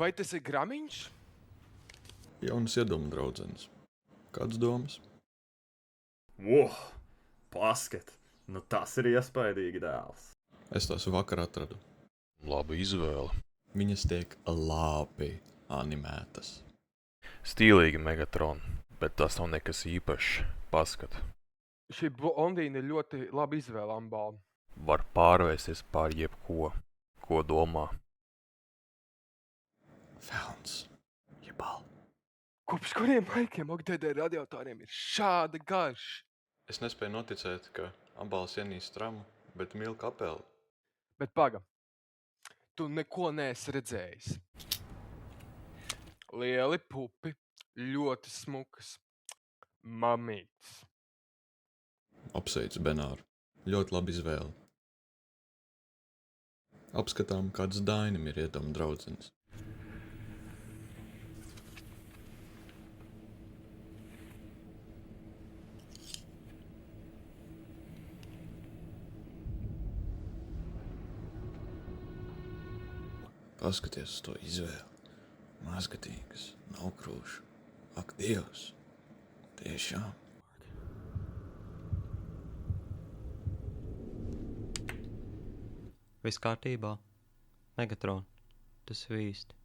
Vai tas ir Gramiņš? Jaunas iedomu draudzenes. Kādas domas? Paskat! Nu tas ir iespaidīgi dēls. Es tās vakar atradu. Laba izvēle. Viņas tiek labi animētas. Stīlīgi Megatron, bet tas nav nekas īpašs. Paskat, Šī blondīna ir ļoti labi izvēle, Ambāl. var pārvērsties pār jebko, ko domā. Felns. Jebal. Kopš kuriem laikiem OGDD radiatoriem ir šāda garša? Es nespēju noticēt, ka Ambāls ienīst tramu, bet mīl kapeli. Bet paga, tu neko neesi redzējis. Lieli pupi, ļoti smukas. Mamītes. Apsveicu Benāru. Ļoti labi izvēle. Apskatām, kādas Dainim ir iedomu draudzenes. Paskaties uz to izvēli. Mazgatīgas, nav krūšu. Ak, Dievs! Tiešām! Viss kārtībā? Megatron, tas ir īsti.